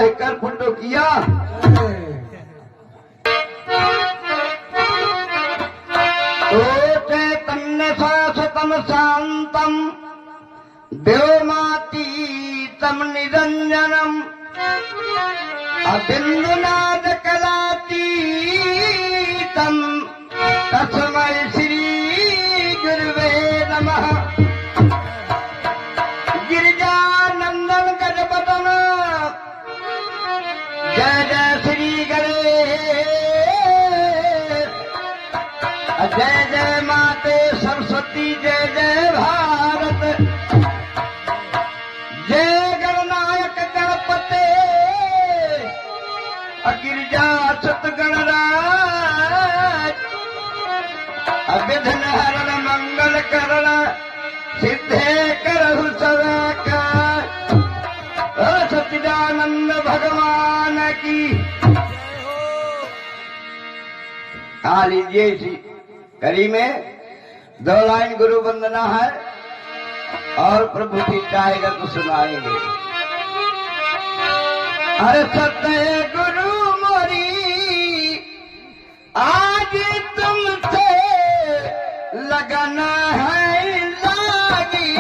कहकर फुंडो किया। तो चैतन्य शाश्वतम शांतम व्योमातीतम निरंजनम अबिंदुनाद कलातीतम तस्मै श्री गुरुवे नमः। गिरिजानंदन गजपतन जय जय श्री गणेश, जय जय माते सरस्वती, जय जय भारत, जय गणनायक गणपते गिरिजा सत गणराज, विघ्न हरण मंगल करण सिद्धे करहु सदा काज। सच्चिदानंद भगवान की। हाँ लीजिए, इसी कड़ी में 2 लाइन गुरु वंदना है और प्रभु की चाहेगा तो सुनाएंगे। अरे सत्य गुरु मोरी आज तुमसे लगन है लागी,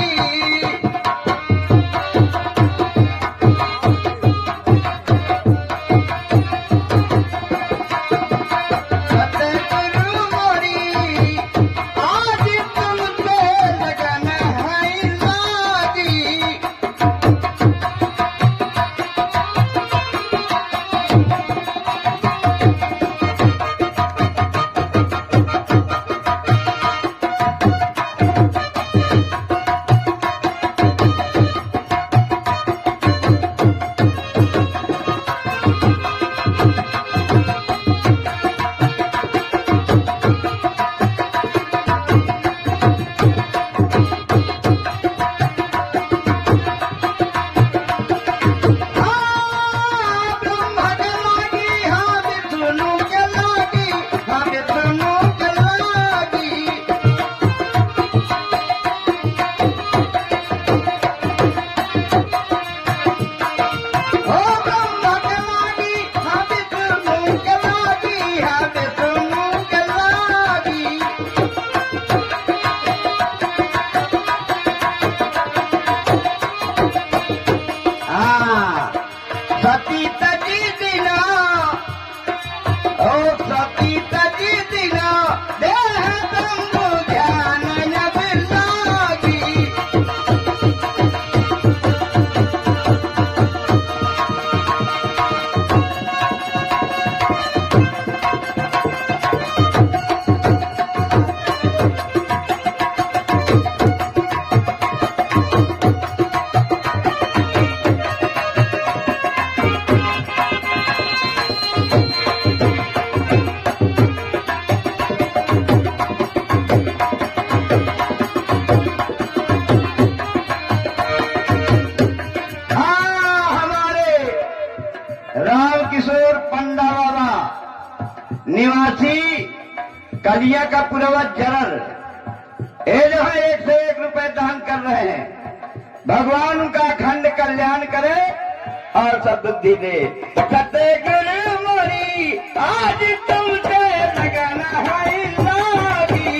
निवासी कलिया का पूर्वज जरल, ये जो है 101 रुपए दान कर रहे हैं। भगवान उनका अखंड कल्याण करे और सद्बुद्धि दे। सत्य गुरु मोरी आज तुमसे लगन है लागी,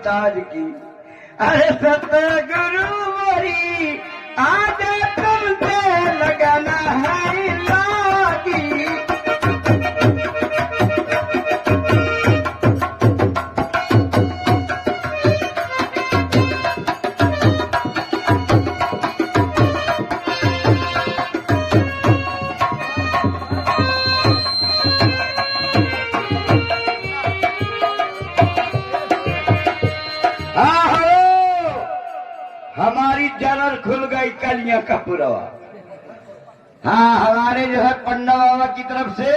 ताज की। अरे सतगुरु मोरी आज तुमसे लगाना है लागी। हमारी जनर खुल गई कलियां का पुरवा। हाँ, हमारे जो है पंडा बाबा की तरफ से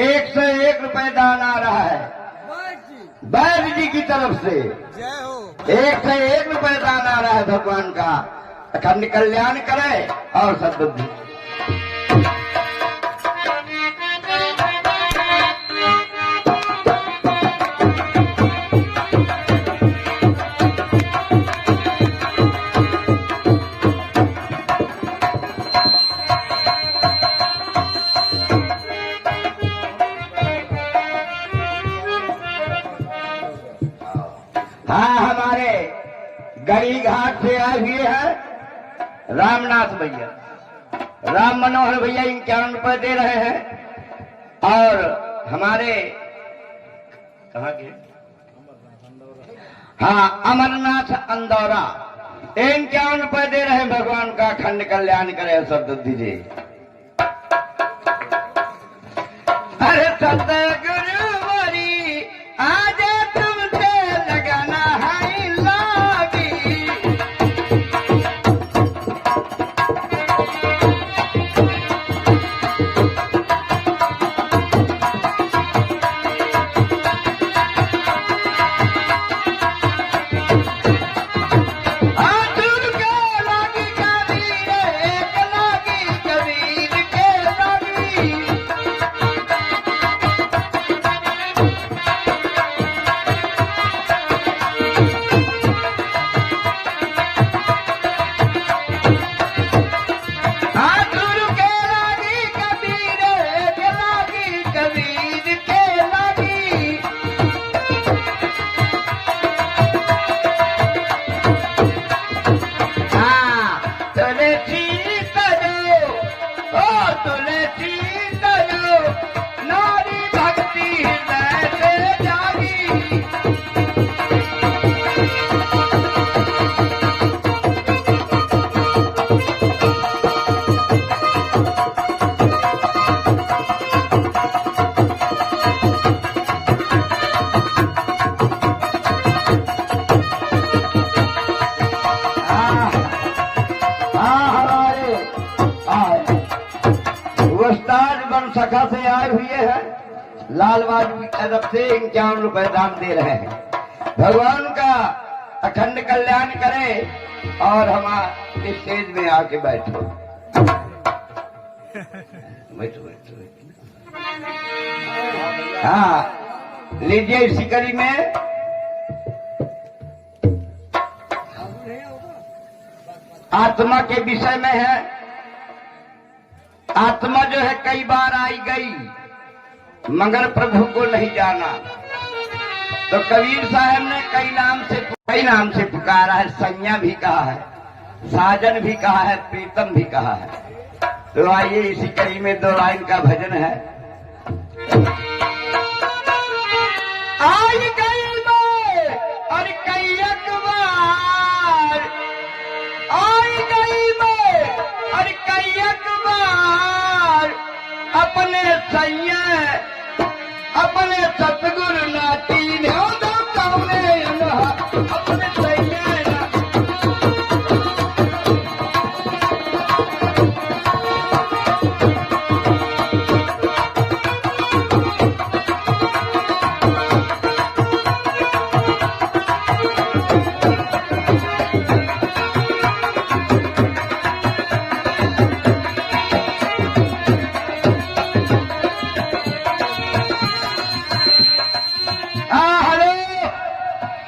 101 रुपए दान आ रहा है। वैद्य जी की तरफ से 101 रुपए दान आ रहा है। भगवान का अखंड कल्याण करे और सद्बुद्धि। हाँ, हमारे गड़ी घाट से आए हुए हैं रामनाथ भैया, राम मनोहर भैया 51 रुपए दे रहे हैं। और हमारे कहाँ के, हाँ, अमरनाथ अंदौरा 51 रुपए दे रहे हैं। भगवान का अखंड कल्याण करे सद्बुद्धि जी। अरे सतगुरु मोरी आज सखा से आए हुए हैं लालबाग की तरफ से 51 रुपए दान दे रहे हैं। भगवान का अखंड कल्याण करे और हमारे स्टेज में आके बैठो। बैठो बैठो। हाँ, लीजिए इसी कड़ी में आत्मा के विषय में है। आत्मा जो है कई बार आई गई मगर प्रभु को नहीं जाना। तो कबीर साहब ने कई नाम से पुकारा है। सैया भी कहा है, साजन भी कहा है, प्रीतम भी कहा है। तो आइए इसी कड़ी में 2 लाइन का भजन है। आई गई मैं और कई अखबार, आई गई मैं और कई अखबार, अपने सैया अपने सतगुरु नाती ने अपने सैया।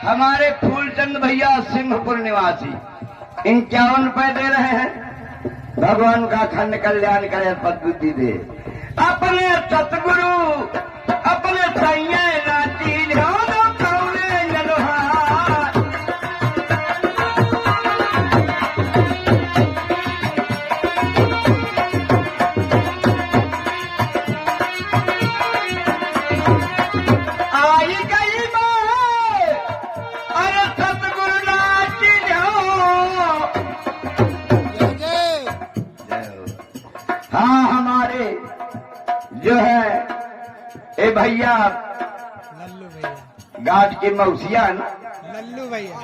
हमारे फूलचंद भैया सिंहपुर निवासी 51 रुपए दे रहे हैं। भगवान का अखंड कल्याण करे, सद्बुद्धि दे। अपने सतगुरु अपने सैया नाती कौने जनहार। भैया लल्लू भैया, गाज के मौसिया न लल्लू भैया,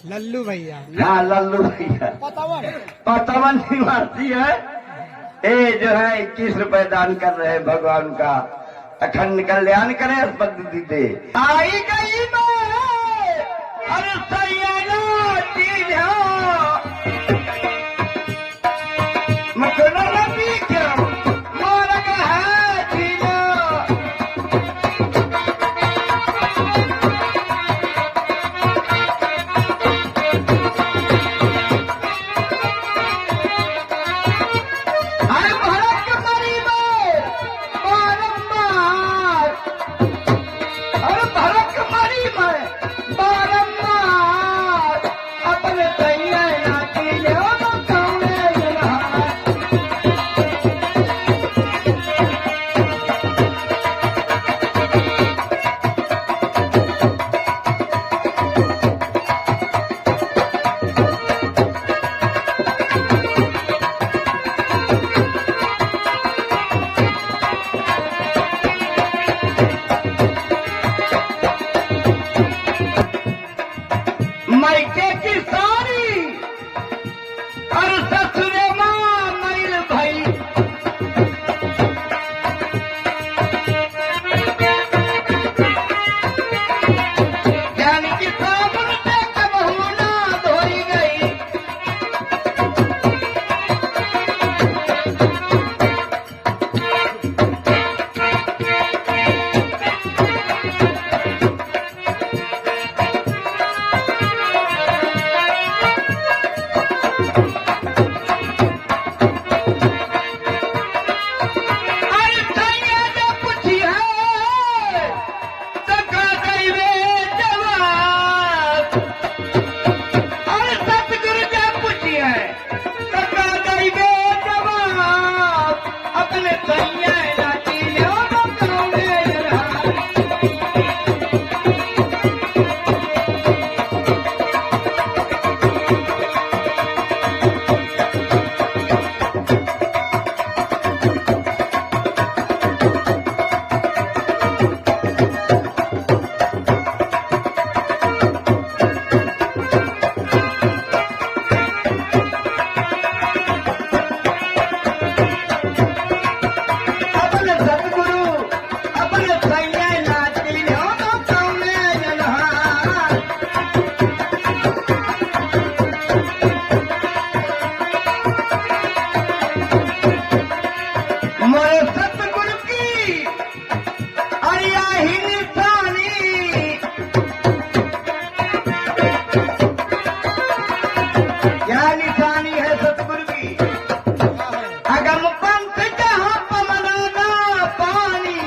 लल्लू भैया, हाँ लल्लू भैया पतवन निवासी है। ये जो है 21 रुपए दान कर रहे हैं। भगवान का अखंड कल्याण करे, बुद्धि दे। आई गई मैं अरे सैयाना चीज मखना नबी क्यों मोरग है चीना। अरे भारत के मरी में बारम्बार, अरे भारत के मरी में बारम्बार अपने सैया नाती ले कौने रहा। मायके की सारी और ससुरे मां मैल भाई। ज्ञान की साबुन से कबहू ना धोई गई। अरे सैया ने पूछी है तो कह गई वे जवाब। अरे सतगुरु ने पूछी है तो कह गई वे जवाब। अपने सैया नाती ले कौने रहा। अपने सतगुरु अपने सैया नाती ले कौने रहा। मोरे सतगुरु की अरिया ही निशानी। क्या निशानी है सतगुरु की। अगम पंथ जहाँ पमराना पानी।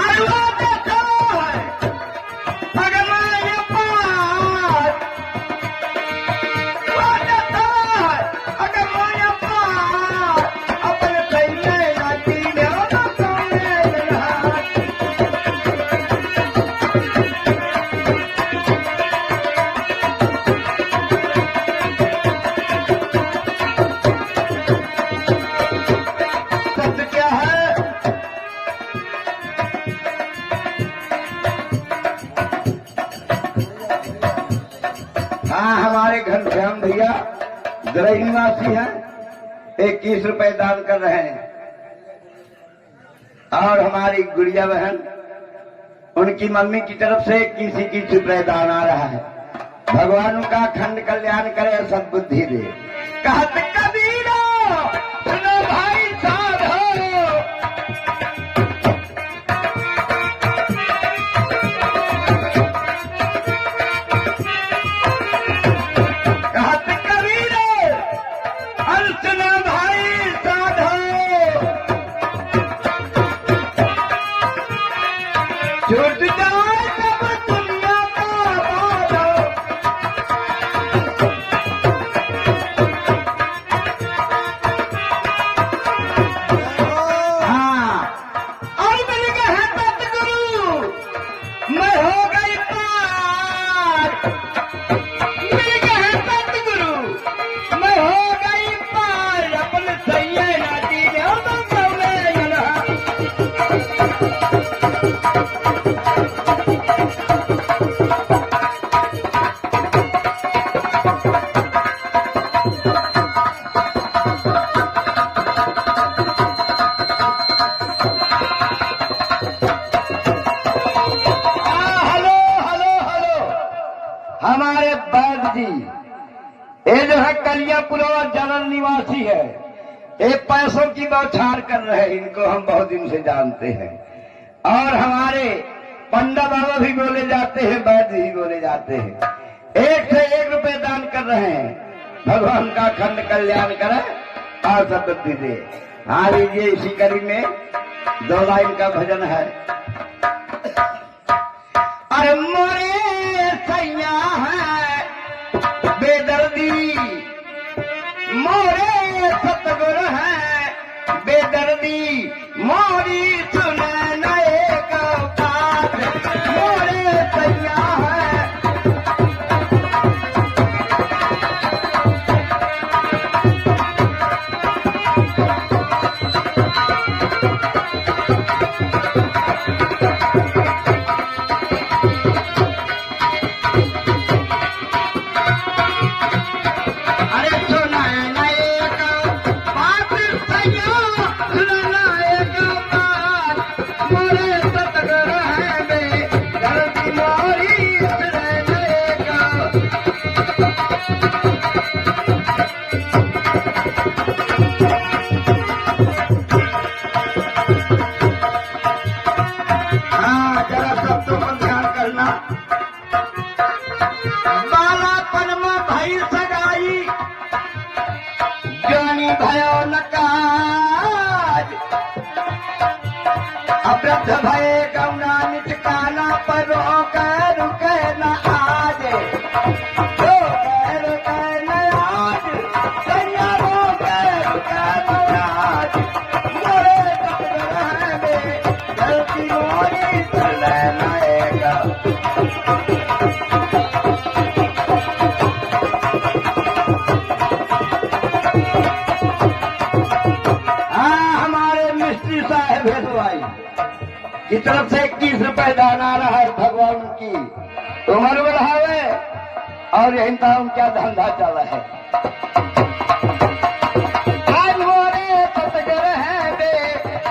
अरवा देता है अगमाय पार। वो देता है अगमाय पार। अपने सैया नाती ले कौने रहा। सत्य क्या है। हाँ हमारे घनश्याम भैया गरई निवासी हैं, 21 रुपए दान कर रहे हैं। और हमारी गुड़िया बहन उनकी मम्मी की तरफ से 21 रुपए दान आ रहा है। भगवान उनका अखंड कल्याण करे और सद्बुद्धि दे। कहत कबीरा सुनो भाई साधो। कहत कबीरा अरे सुनो भाई साधो। छूट जाए सब दुनिया का बाधो। मैं हो गई पार मिल गए जरल निवासी है। ये पैसों की बौछार कर रहे हैं, इनको हम बहुत दिन से जानते हैं। और हमारे पंडा बाबा भी बोले जाते हैं, वैद्य भी बोले जाते हैं। 1 से 1 रुपए दान कर रहे हैं। भगवान का अखंड कल्याण करे और सद्बुद्धि दे। हाँ लीजिए, इसी कड़ी में 2 लाइन का भजन है। अरे मोरे सैया है बेदर्दी, मोरे सतगुरु है बेदर्दी, मोरी सुने नए का बात, मोरे सैया है। अवृद्ध भये गौना निटकाना पर रोके रुके न आज, रोके रुके न आज, सैया रोके रुके न आज, मोरे सतगुरु है गलती मोरी चले नएगा। हमारे मिस्त्री साहब भेदवाई की तरफ से 21 रुपए दान आ रहा है। भगवान की उम्र बढ़ावे और यही तो क्या धंधा चल रहा है। आज मोरे सतगुरु है बे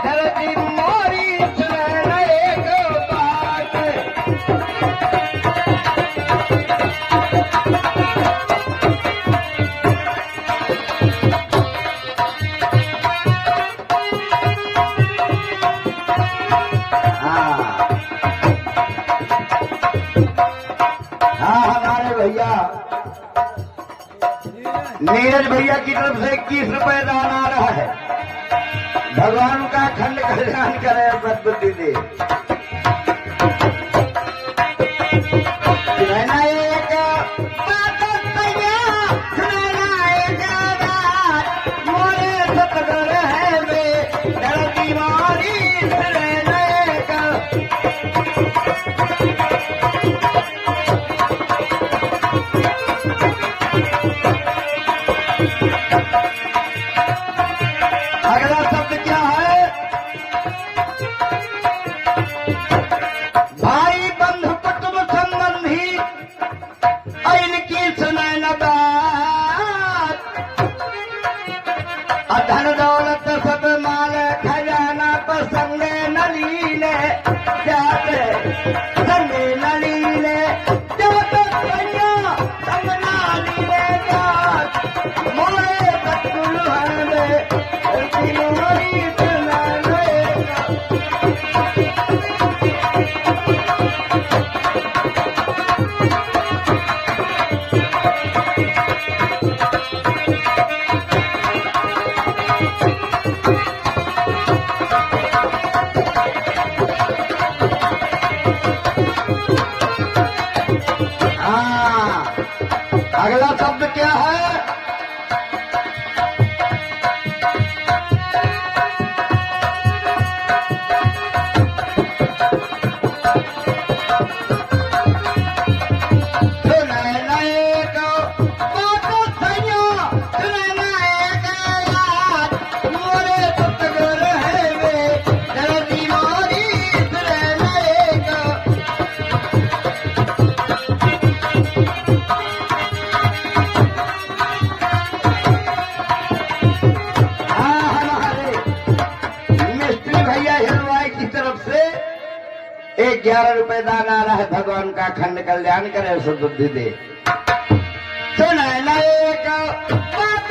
दर्दी, मोरी सुने नए को बात। भैया नीरज भैया की तरफ से 21 रुपए दान आ रहा है। भगवान का अखंड कल्याण करे, सद्बुद्धि दे। मोरे सतगुरु है बे दर्दी, मोरी सुने नए का। अगला शब्द क्या है? भाई बंधु कुटुंब संबंधी इनकी सुने न बात, धन दौलत सब माल खजाना पर संगे न लीले जाते, संगे न लीले जाते सैया संग ना लीले जात, मोरे सतगुरु है बे मोरी सुना नएगा। अगला शब्द क्या है? तरफ से 11 रुपए दान आ रहा है। भगवान का अखंड कल्याण करे, सद्बुद्धि दे। सुना नए का बात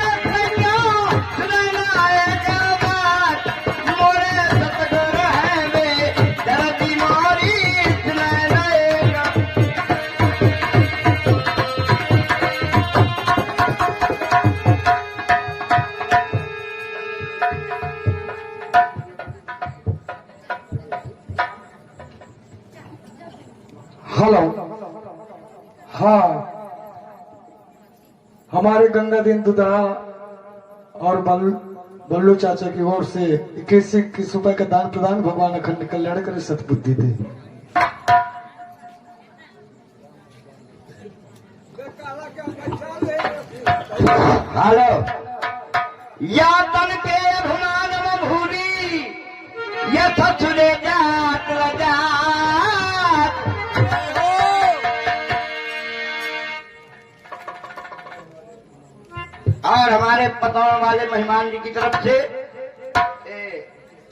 हमारे गंगा दिन दुधा और बल्लू चाचा की ओर से 21 रुपए का दान प्रदान भगवान अखंड कल्याण करे, सतबुद्धि दे। हेलो, या तन के भुमान में भूरी ये ससुरे जात जात। और हमारे पतौड़ वाले मेहमान जी की तरफ से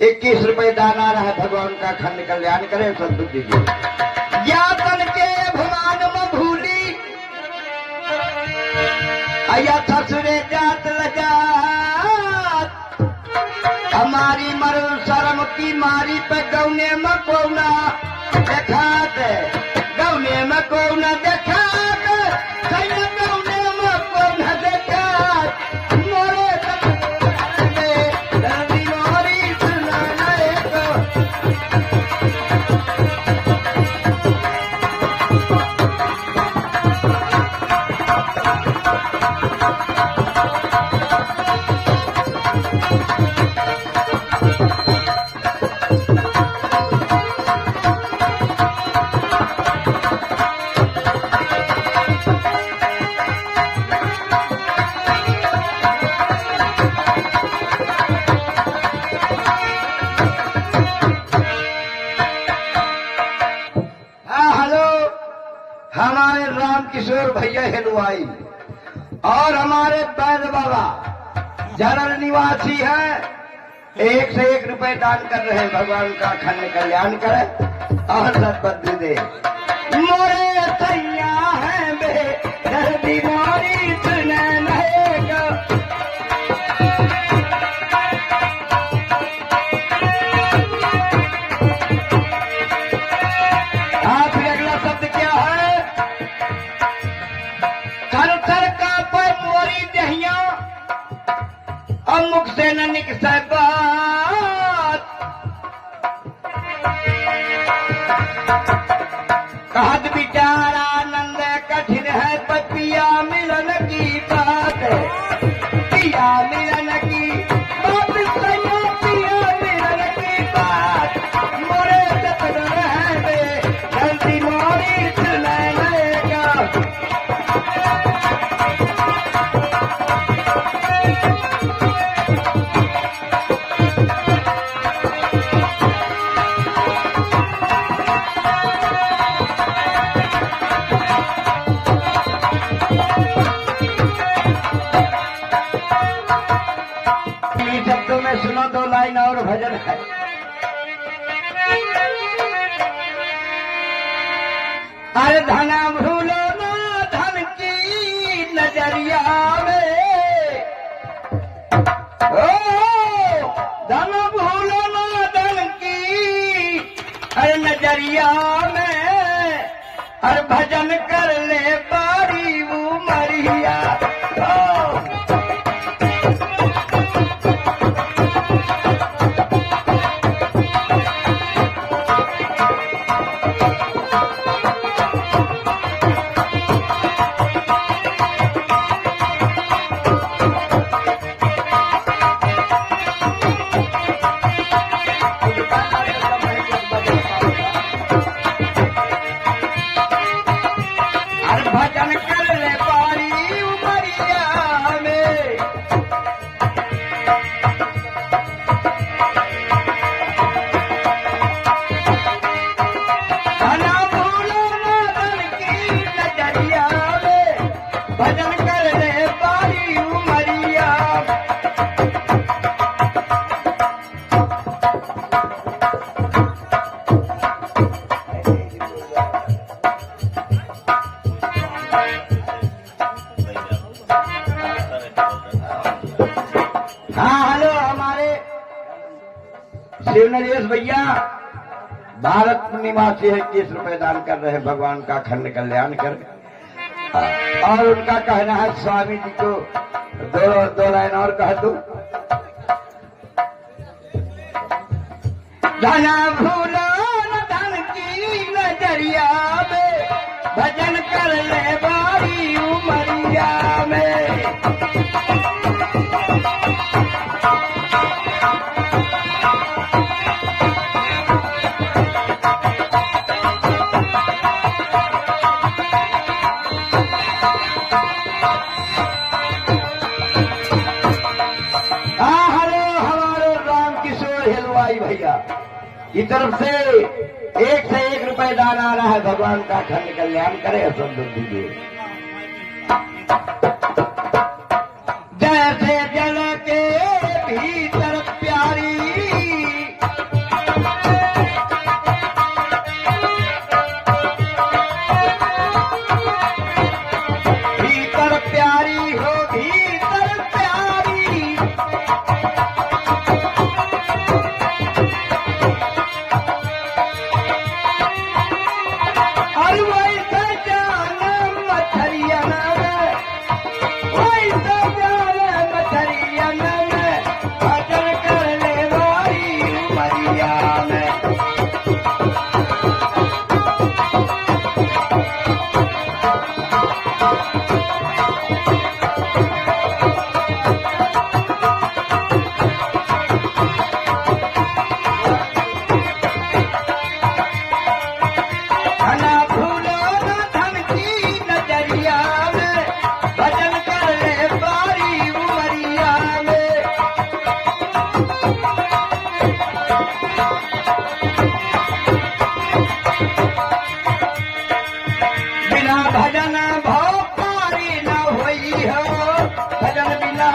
21 रुपए दान आ रहा है। भगवान का खंड कल्याण करे, सद्बुद्धि दीजिए। या तन के भुमान में भूली या ससुरे जात लगात, हमारी मरु शर्म की मारी पे गौने में कोना देखात, गौने में कोना देखात, सैया गौने में कोना देखात। मोरे मोरी सुना को हमारे राम किशोर भैया हिलवाई और हमारे बैद बाबा जरल निवासी हैं, 1 से 1 रुपए दान कर रहे हैं। भगवान का खंड कल्याण करे और सद्बुद्धि दे। मोरे सैया है बे दर्दी मोरी सुने रहेगा। आप अगला शब्द क्या है? मुख से न निकसे बात, कहत बिचारा आनंद कठिन है, पर पिया मिलन की बात, पिया मिलन की बात, सैया पिया मिलन की बात। मोरे जतन है बे जल्दी मोरी सुने लेगा। शब्दों में सुनो 2 लाइन और भजन है। अरे धना भूलो ना धन की नजरिया में, ओ धन भूलो ना धन की अरे नजरिया में, अरे भजन कर ले बारी उमरिया। भजन कर ले बारी उमरिया में, धना भूलो ना धन की नजरिया में, भजन कर ले बारी उमरिया। हाँ हेलो, हमारे शिव नरेश भैया भारत निवासी है, 21 रुपए दान कर रहे हैं। भगवान का खंड कल्याण कर। और उनका कहना है स्वामी जी को 2 लाइन और कह दो। धना भूलो न धन की नजरिया में, भजन कर ले बारी उमरिया। उमरिया में। हमारे राम किशोर हेलवाई भैया की तरफ से 1 रुपए दान आ रहा है। भगवान का अखंड कल्याण करे, सब लोग दीजिए। जैसे जल के भीतर प्यारी, भीतर प्यारी हो भीतर प्यारी, और वैसे जाना मछरियन में, वैसे जाना मछरियन में, भजन करने वाली उमरिया में। धना फूलो न धन की नजरिया में, भजन करने वाली उमरिया में। बिना भजन भव पारी न होई हो, भजन बिना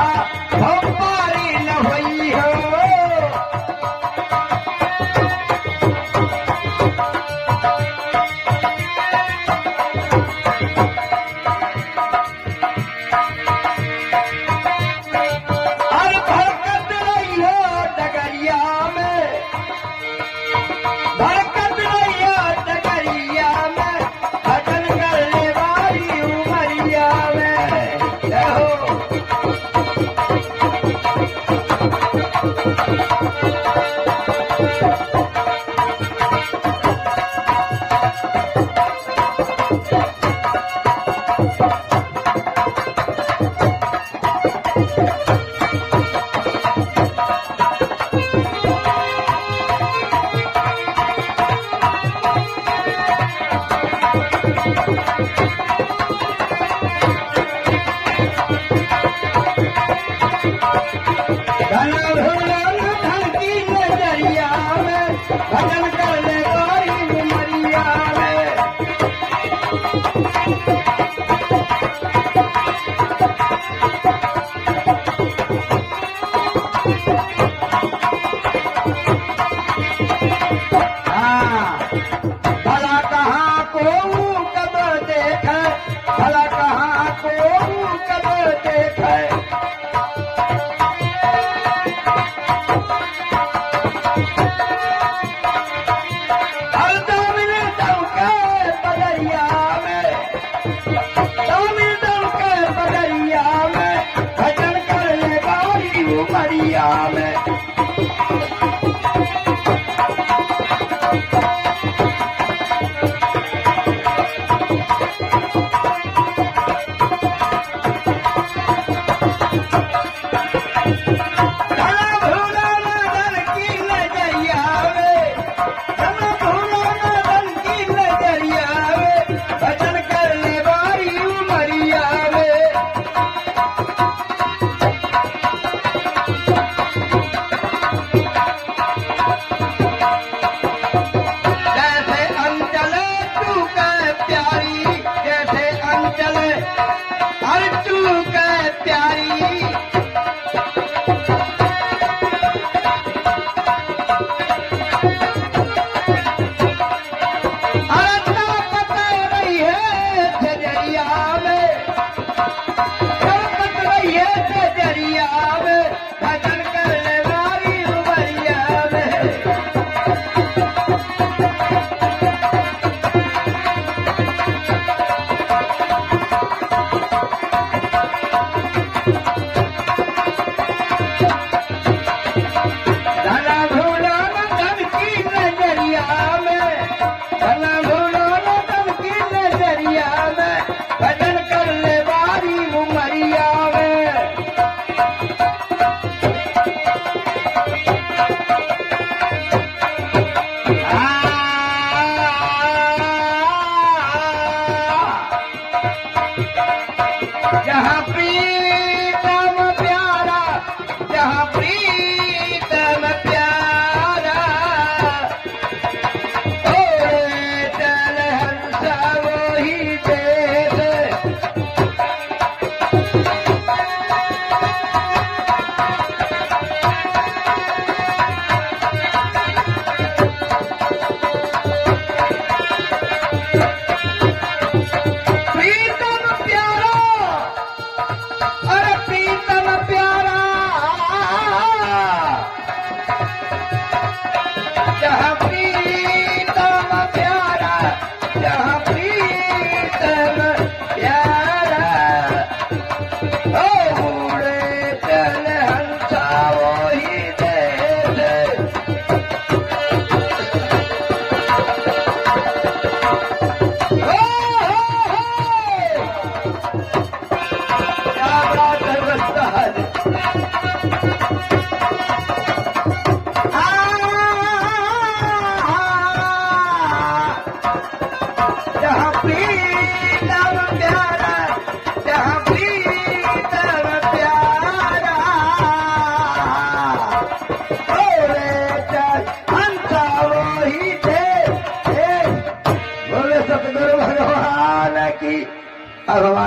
भव पारी न होई हो। और भरकत रही हो डगरिया में, भरकत रही हो डगरिया में, भजन करने वाली उमरिया में। जय हो। धन भूलो न धन की नजरिया में, भजन करने वाली उमरिया में। हाँ, भला कहाँ को कब देखे, भला कहाँ को कब देखे। हर दामिन दम के बदरिया में, दामिन दम के बदरिया में, भजन करने वाली उमरिया में। धन भूलो न धन की नजरिया में, धन भूलो न धन की नजरिया में, भजन करने वाली उमरिया में। जैसे अंचल तू के प्यारी, जैसे अंचल हर तू के प्यारी, अरता पता रही है जजरिया में, पत रही है जजरिया में, भजन करने वाली उमरिया में। धना भूलो न धन की नजरिया में, धना भूलो न धन की नजरिया में, भजन करने वाली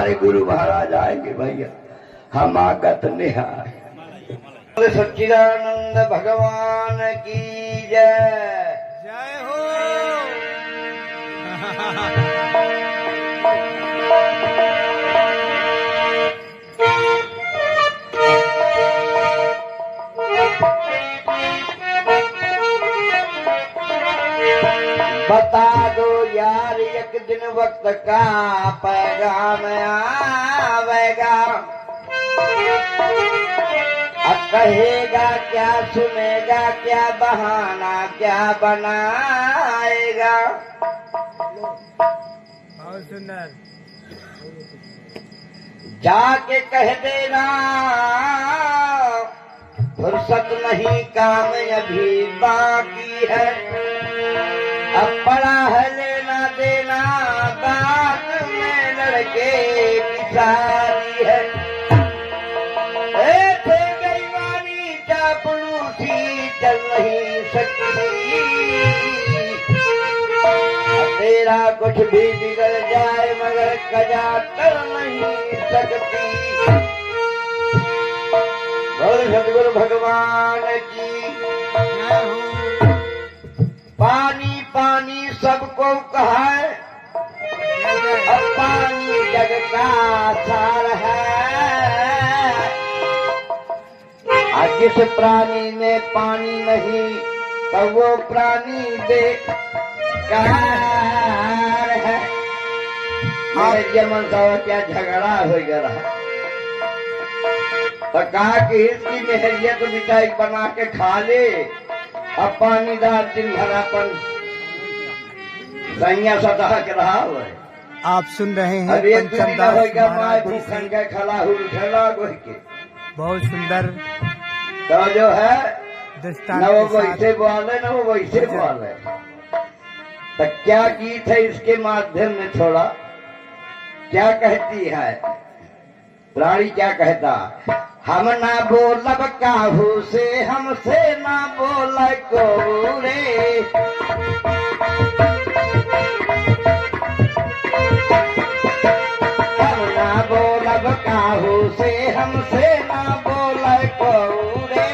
हमारे गुरु महाराज आएंगे भैया, हम आगत निहाय। सच्चिदानंद भगवान की जय। जय हो। बता दो यार एक दिन वक्त का पैगाम आवेगा, अब कहेगा क्या, सुनेगा क्या, बहाना क्या बनाएगा। बहुत सुंदर। जाके कह देना फुर्सत नहीं, काम अभी बाकी है, अब बड़ा है लेना देना, बात में लड़के की शादी है। ऐसे बेईमानी चापलूसी चल नहीं सकती, तेरा कुछ भी बिगड़ जाए मगर कजा कर नहीं सकती। बोल सतगुरु भगवान की। जय हो। पानी पानी सबको कहा है, अब पानी जग का सार है। आज जिस प्राणी में पानी नहीं तो वो प्राणी बेकार है। मेरे यमन साहब क्या झगड़ा हो गया, तो कहा कि इसकी मेहरियत मिठाई बना के खा ले, अब पानीदार दिन भरापन सैया सतह के रहा हुआ है। आप सुन रहे हैं अब एक पंचम दिन दास होगा माय महाराज जी भूखन से। के खला उठेला गोह के, बहुत सुंदर तो जो है दृष्टांत न वो के साथ। वैसे बोले न वो वैसे बोले। तो क्या गीत है इसके माध्यम में, थोड़ा क्या कहती है रानी, क्या कहता, हम ना बोलब काहू से, हमसे ना बोल को रे। हम ना बोलब काहू से, हमसे ना बोल को रे।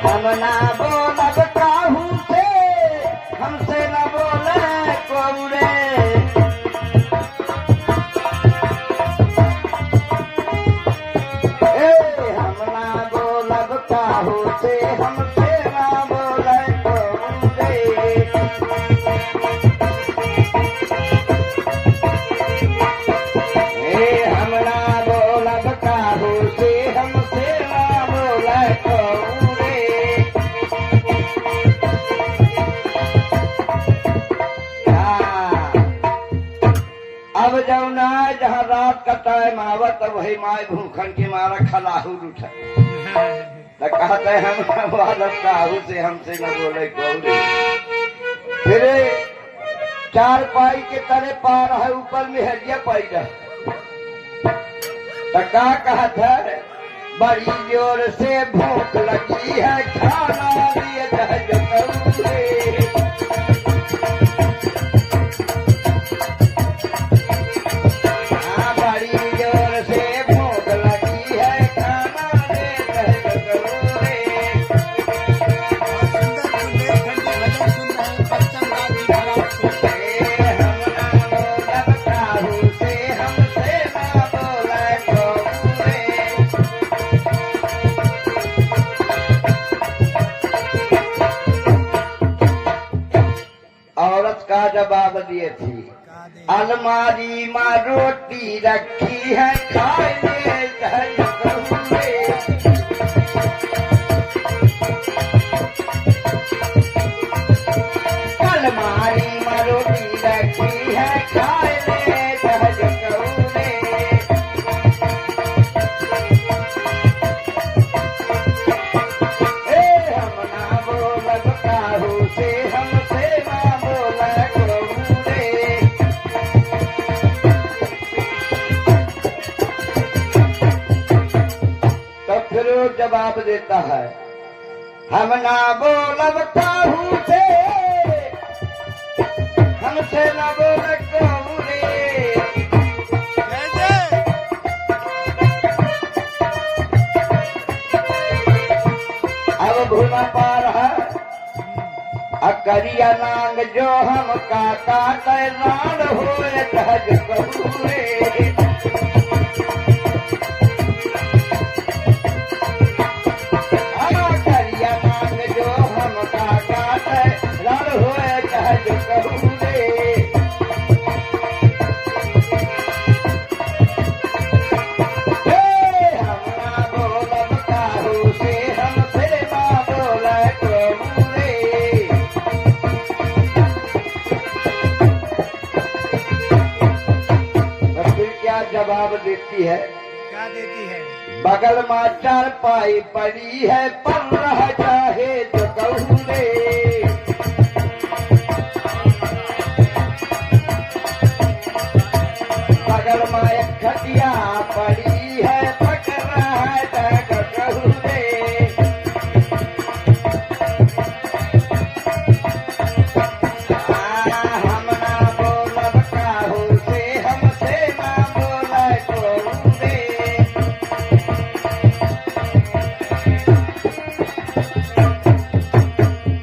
हम ना बोलब काहू से, हमसे ना बोल को रे। हम ना बोलब काहू से, हमसे ना बोले को रे। हम ना बोलब काहू से, हमसे ना बोले को रे। अब जौना जहाँ रात का टाइम आवत वही माय भूखन के मारा खलाहू उठा, तो कहते हम वालम काहू से, हमसे न बोले कौरे। फिर चार पाई के तले पार है, ऊपर में हरिया पैदा, तो का कहत है, बड़ी जोर से भूख लगी है, खाना दिए जहज कौरे। बड़ी जोर से भूख लगी है, खाना दे जहज कौरे। बहुत सुंदर बुंदेलखंडी भजन सुन रहे हैं पंचम दास जी महाराज से। हम ना बोलब काहू से, हमसे ना बोले कौरे। औरत का जवाब दिए थी, अलमारी में रोटी रखी है, खाए ले जहज कौरे। अलमारी में रोटी रखी है, खाए ले जहज कौरे। हम ना बोलब काहू से, हमसे ना बोले कौरे। तो फिर वो जवाब देता है, हम ना बोलब काहू से, न बोले कोरे। अब भूना पार है अकरिया नांग जो हम काका तैनान होए तहज कहूरे। अकरिया नांग जो हम काका तैनान होए तहज कहूरे। हम ना बोलब काहू से हमसे ना बोले कहूरे। क्या जवाब देती है? क्या देती है? बगल में चार पाई पड़ी है पर रह चाहे तो कहूरे। बगल में एक खटिया पड़ी है पकड़ रहा तो कहूरे। हम ना बोलब काहू से हमसे ना बोले कहूरे।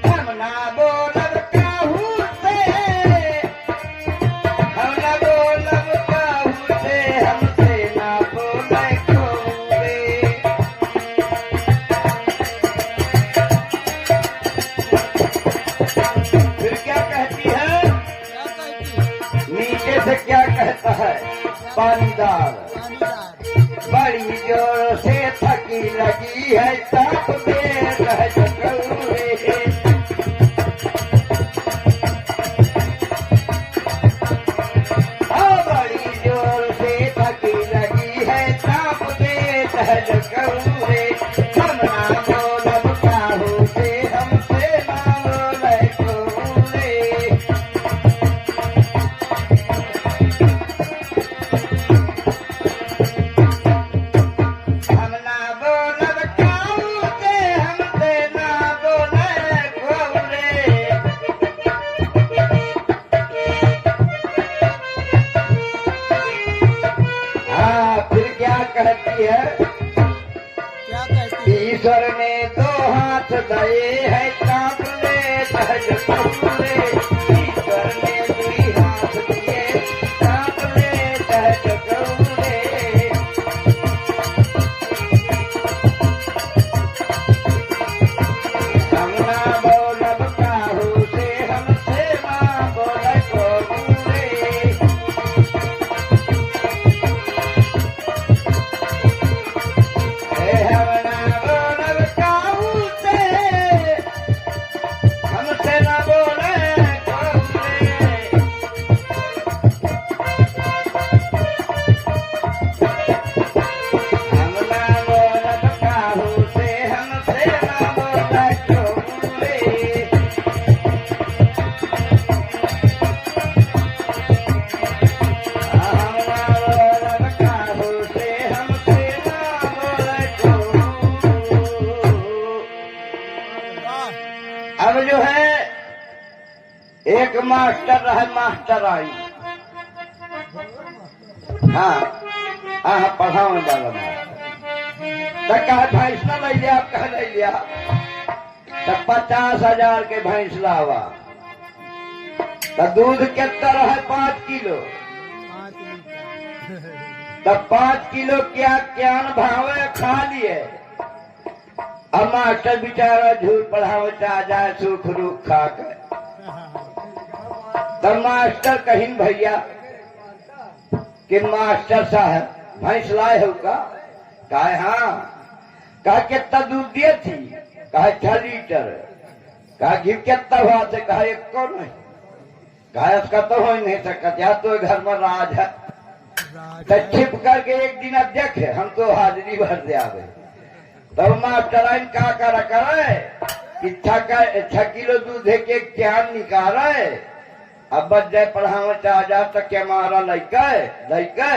हम ना बोलब काहू से हम ना बोलब काहू से हमसे ना बोले कहूरे। फिर क्या कहती है? क्या कहती है? नीचे से क्या कहता है? पानीदार पानीदार। बड़ी जोर से थकी लगी है ताप में रह कहूरे। बड़ी जोर से थकी लगी है ताप में रह कहूरे। हम ना बोलब काहू से हमसे ना बोले कहूरे। हम ना बोलब काहू से हमसे ना बोले कहूरे। हाँ फिर क्या कहती है? क्या कहती है? ईश्वर ने दो हाथ दए है कांपले सहज कहूरे। ईश्वर ने दुई हाथ दिए कांपले सहज कहूरे। हम ना बोलब काहू से हमसे ना बोले कहूरे। हम ना बोलब काहू से हमसे ना बोले कहूरे। हम ना बोलब काहू से हमसे ना बोले कहूरे। हम ना बोलब काहू से हमसे ना बोले कहूरे। वाह। अब जो है एक मास्टर रहे मास्टर आई। हाँ पढ़ाने वाला मास्टर तो कहा भैंस न ले लिया। कह ले लिया तो 50,000 के भैंस लावा। तो दूध कितना रहे? 5 किलो। 5 लीटर। तब 5 किलो क्या ज्ञान भावे खा लिए। अब मास्टर बेचारा झूठ पढ़ावे चाह जाए सुख रूख खा कर। तब मास्टर कहीं भैया कि मास्टर साहब भैंस लाए हो का? कहा हाँ। कहा कितना दूध दिए थी? कहा 6 लीटर। कहा घी कितना हुआ थे? कहा 1 को नहीं। कहा इसका तो हो ही नहीं सकता, या तो घर में राज है। तो छिप करके एक दिन अब देखे हम तो हाजिरी भर दे आवे। तब मास्टर का करा करे कि 6 किलो दूध के ज्ञान निकाले। अब बच जाए पढ़ावे 4,000 तक के हमारा लैके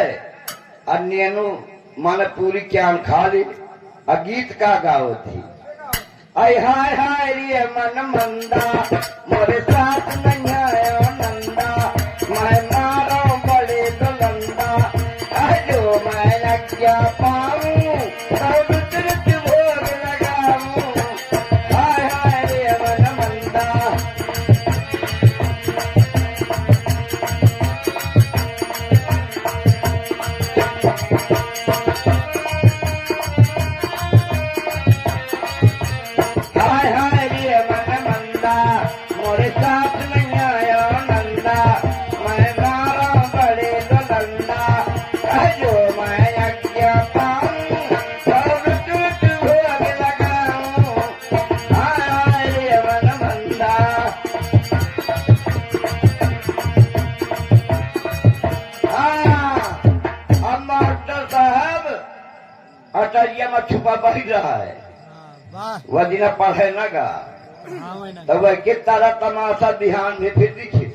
अन्यनु माने पूरी ज्ञान खा ली। गीत का गाओ थी आई हाय हाय रे मन मंदा मोरे साथ नहीं आयो नंदा। आज्ञा पाऊं तब तुरंत भोग लगाऊं। हाय हाय रे मन मंदा। हाय हाय रे मन मंदा, मोरे साथ नहीं आया नंदा, मैं मारा बड़े लंदा। जो मैं आज्ञा पाऊं तब तुरंत भोग लगाऊं। हाय हाय रे मन मंदा। हाँ, अब मास्टर साहब अटरिया में छुपा बैठ रहा है। वाह वह दिन पढ़े न गा हाँ वही ना तब वह के तारा तमाशा ध्यान में फिर दिखी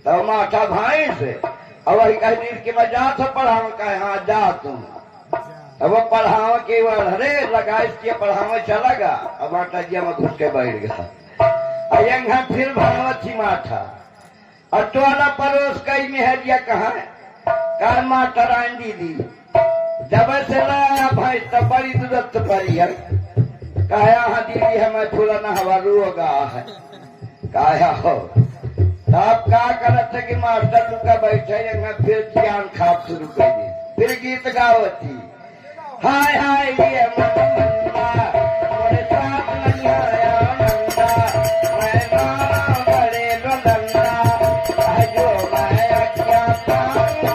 तब माथा भाई से अब वही कह दिन के मैं जा तो पढ़ाव कहे हाँ जा तुम। अब वो पढ़ाव के अरे लगा इसके पढ़ाव चला गा। अब अटरिया में घुस के बैठ गया। यहाँ फिर भगवती माथा और टोला पड़ोस कई मेहरिया कहा कार मास्टर आन दीदी जब से लाया भाई तब बड़ी जरूरत पड़ी है। काया हाँ दीदी हमें थोड़ा ना हवा रोगा है। काया हो तब का करत है कि मास्टर लुका बैठे यहाँ फिर ज्ञान खाप शुरू कर दी। फिर गीत गावती हाय हाय ये मन मंदा, मोरे साथ नहीं आया नंदा, मैं मारा बड़े लंदा। जो मैं आज्ञा पाऊं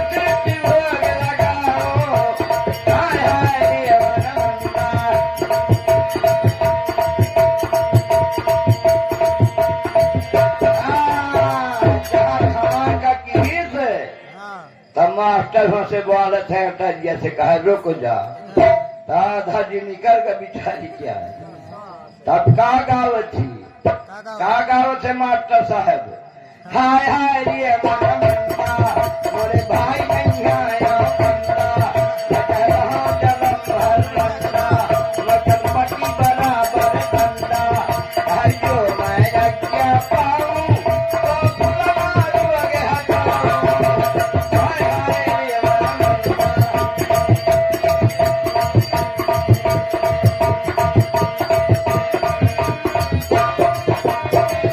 तुरंत भोग लगाऊं। हाय हाय ये मन मंदा। हाँ तब मास्टर हो से बोलत है अटरिया से कहा रुक जा। दादा जी निकल कर बिचारी क्या है। तब का गावत थी का गावत है मास्टर साहब हाय हाय रे मन मंदा, मोरे भाई नहीं आया बंदा, कह रहा जलम भर बंदा, वचन पट्टी बराबर बंदा। हाय जो मैं आज्ञा पाऊं तो फुलवा रोगे हटाऊं। हाय हाय रे मन मंदा।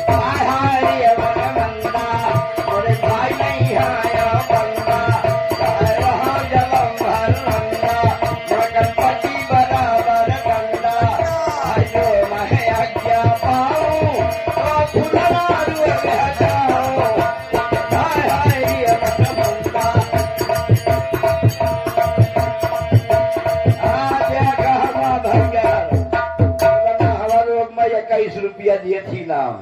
हाय हाय रे मन मंदा, मोरे भाई नहीं आया बंदा, कह रहा जलम भर बंदा, वचन पट्टी बराबर बंदा। हाय जो मैं आज्ञा पाऊं तो फुलवा रोगे हटाऊं। हाय हाय रे मन मंदा। मैं 21 रुपया दिए थी नाम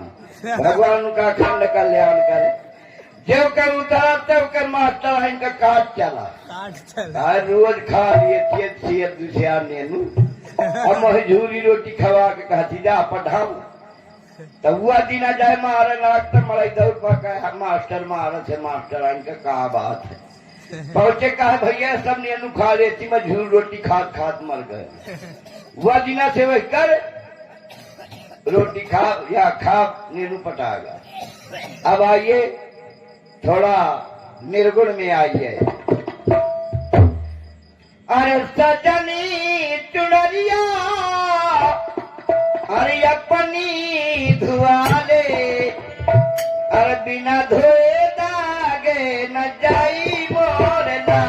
भगवान का खंड कल्याण करे। जो कर उतरा तब कर मास्टर है इनका काट चला काट चल कहा रोज खा लिए थे सेहत दूसरा नेनू। अब मजूरी रोटी खवा के कहती जा पढ़ाऊ तब हुआ दिना जाए मारे लाग तो मलाई दौड़ पका मास्टर मारत है मास्टर इनका कहा बात है। पहुंचे कहा भैया सब नेनू खा लेती मजूर रोटी खात खात मर गए। हुआ दिना से वही कर रोटी खा या खा नीरू पटागा। अब आइए थोड़ा निर्गुण में आइए। अरे सजनी चुनरिया अरे अपनी धुआले, अरे बिना धोए दागे न जाई मोरना।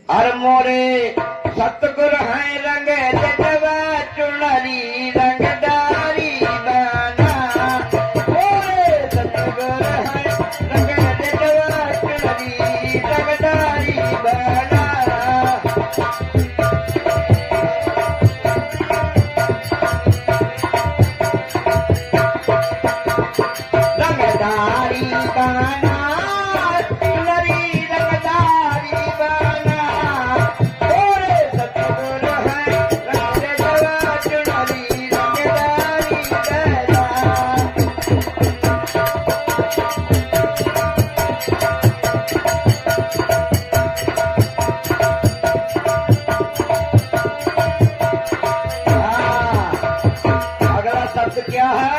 और मोरे सतगुर हैं रंग जटवा चुनरी रंगदारी बना। मोरे सतगुर हैं रंग जटवा चुनरी रंगदारी बना। रंगदारी बना चुनरी रंगदारी बना। मोरे सतगुर हैं रंग जटवा चुनरी रंगदारी बना। अगला शब्द क्या है?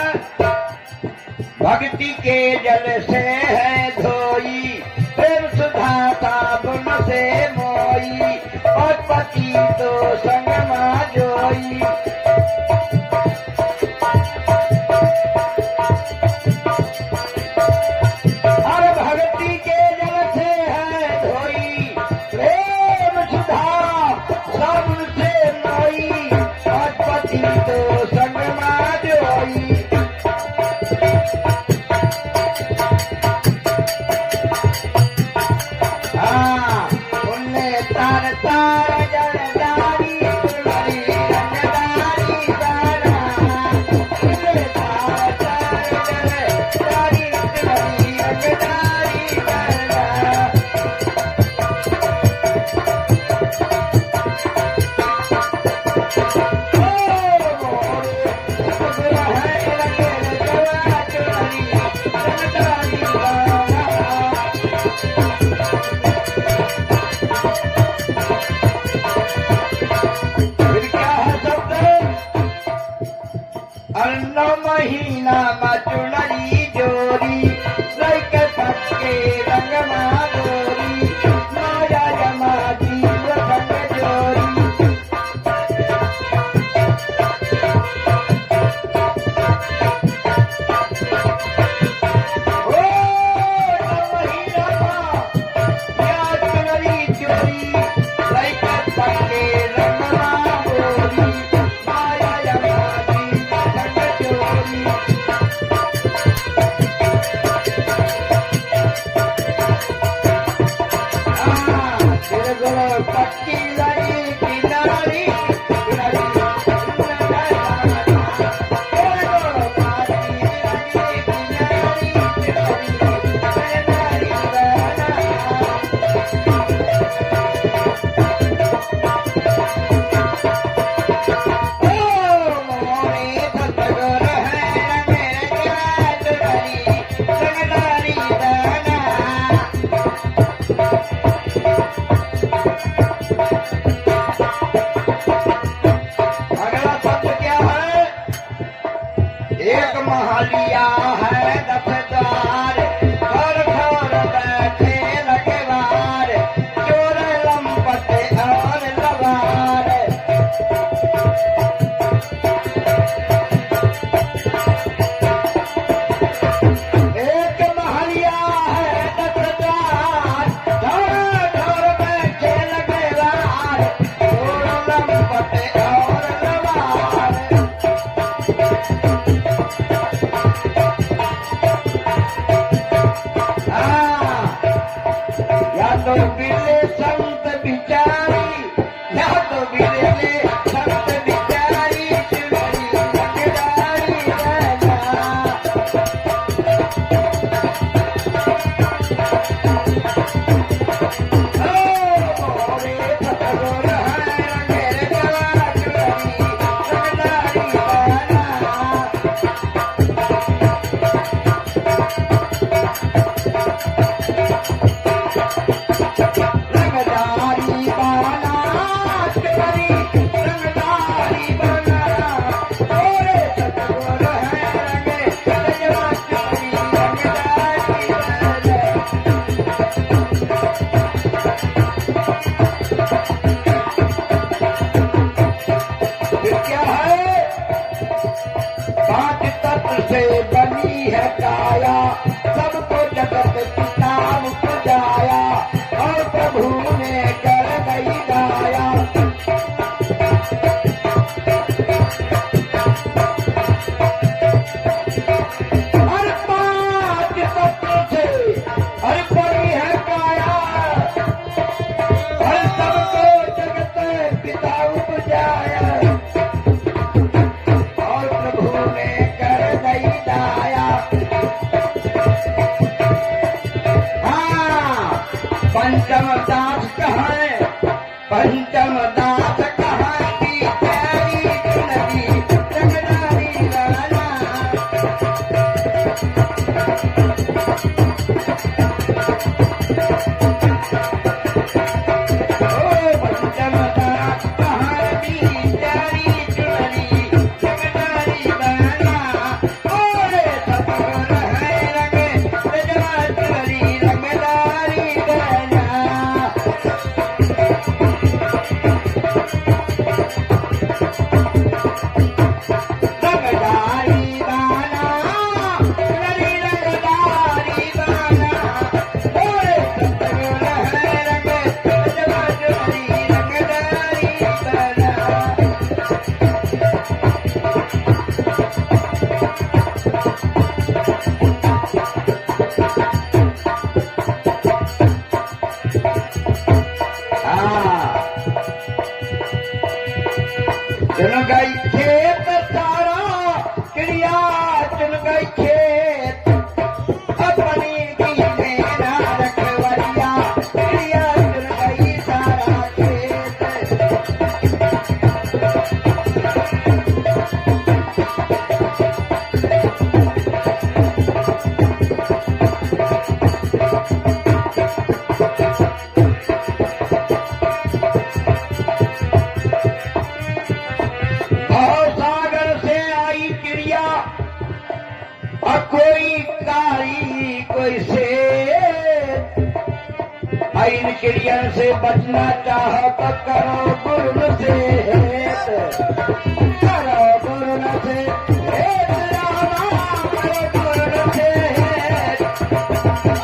भक्ति के जल से है धोई, प्रेम सुधा साबुन से मोई, और पति तो संग मा जोई। और भक्ति के जल से है धोई, प्रेम सुधा साबुन से मोई, और पति तो संग मा जोई। उन्ने तार तार जलदारी चुनरी रंगदारी बना। उन्ने तार तार जलदारी चुनरी रंगदारी बना। ओ मोरे सतगुर हैं रंग जटवा चुनरी रंगदारी बना। फिर क्या है शब्द? अन्न महीना मचुनरी जोरी, लैक पक्के रंग माधोरी, माया जमा जीव संग जोरी। ओ महीना या चुनरी जोरी, लैक पक्के रंग माधोरी, माया जमा जीव संग जोरी। तिरगुल पक्की लड़ी किनारी किनारी तिरगुल पक्की लड़ी किनारी किनारी मोरे सतगुर हैं रंग जटवा चुनरी रंगदारी बना। अगला शब्द क्या है? एक महलिया है 10 द्वार, घर घर बैठे रखवार, चोर लंपट और लवार। एक महलिया है 10 द्वार, घर घर बैठे रखवार, पंचम दास कहाँ की प्यारी चुनरी रंगदारी लाना। ओ पंचम दास कहाँ की प्यारी चुनरी रंगदारी लाना। ओए सतगुर है रंग रजवा चुनरी रंगदारी लाना। रंगदारी बाना चुनरी रंगदारी बाना। ओए सतगुर है रंग रजवा चुनरी रंगदारी बाना। चुन गई खेत सारा चिड़िया चुन गई खेत अपनी की मेरा रखवरिया चिड़िया चुन गई सारा खेत। भव सागर से आई चिड़िया और कोई कारी कोई शेर। इन चिड़ियन से बचना चाहो तो करो गुरुन से हेत। करो गुरुन से हेत रामा करो गुरुन से हेत।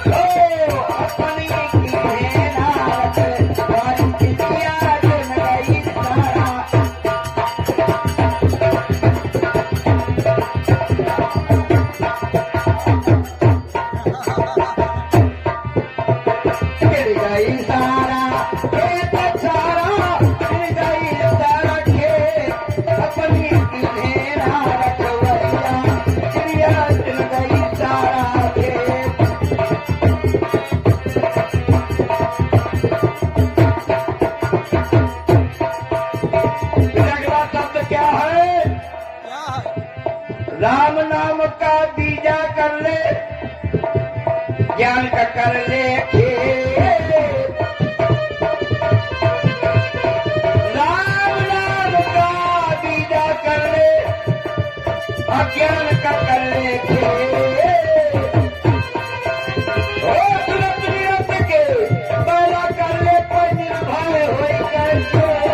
ओ अपनी की मेहनत वाली चिड़िया चुन गई सारा। गिर गई सारा खेत सारा गिर गई सारा खेत अपनी की मेरा रखवरिया चिड़िया चुन गई सारा खेत। फिर अगला शब्द क्या है? क्या है? राम नाम का बीजा कर ले ज्ञान का कर ले खेल। राम नाम का बीजा कर ले अज्ञान का कर ले खेल। ओ तुरंत निरंत के पहला कर ले कोई निर्भय होई कर चोर।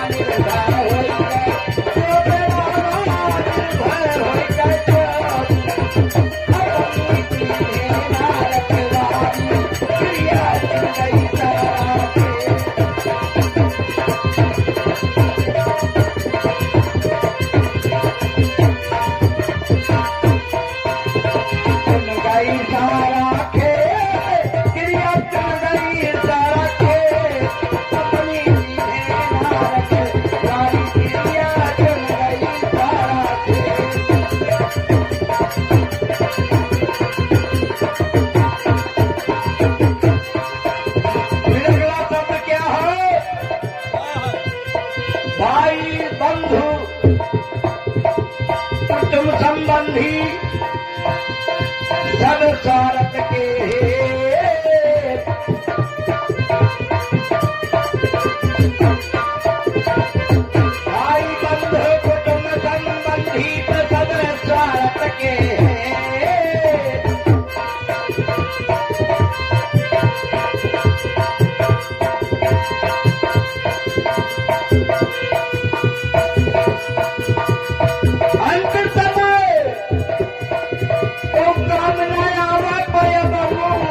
निर्भय होई कर चोर निर्भय होई कर चोर। अपनी की मेरा रखवाली चिड़िया चुन गई सारा खेत। चुन गई सारा खेत चिड़िया चुन गई सारा खेत। अपनी की मेरा रखवाली चिड़िया चुन गई सारा खेत। फिर अगला शब्द क्या है? क्या है? भाई बंधु कुटुंब संबंधी सब स्वार्थ के हेत। भाई बंधु कुटुंब संबंधी सब स्वार्थ के हेत। अंत समय तो काम न आवे पय बबू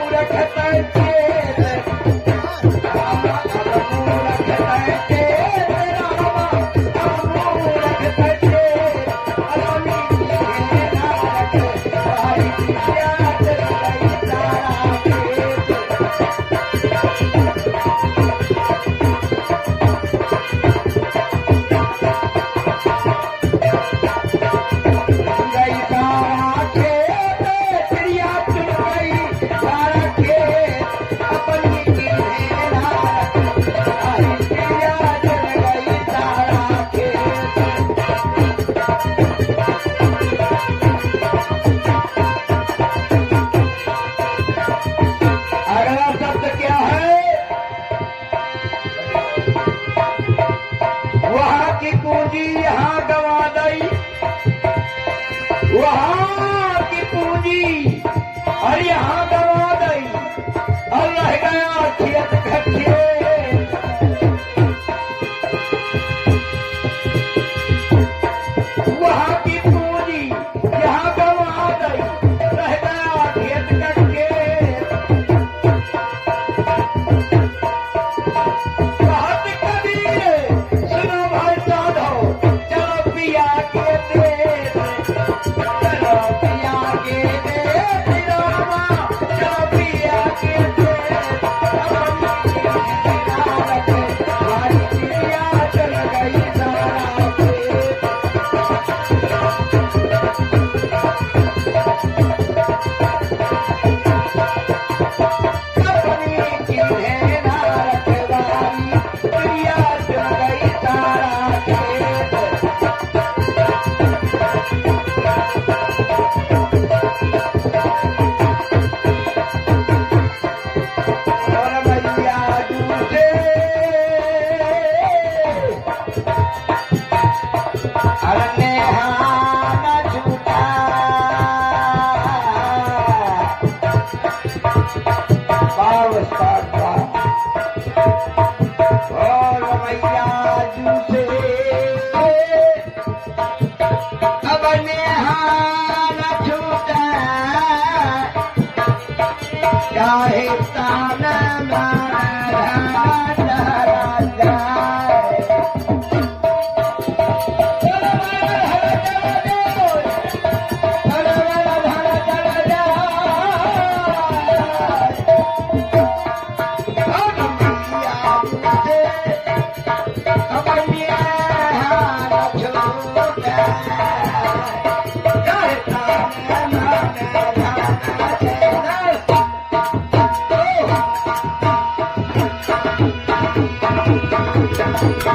क्या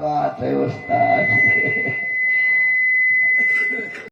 बात है उस्ताद।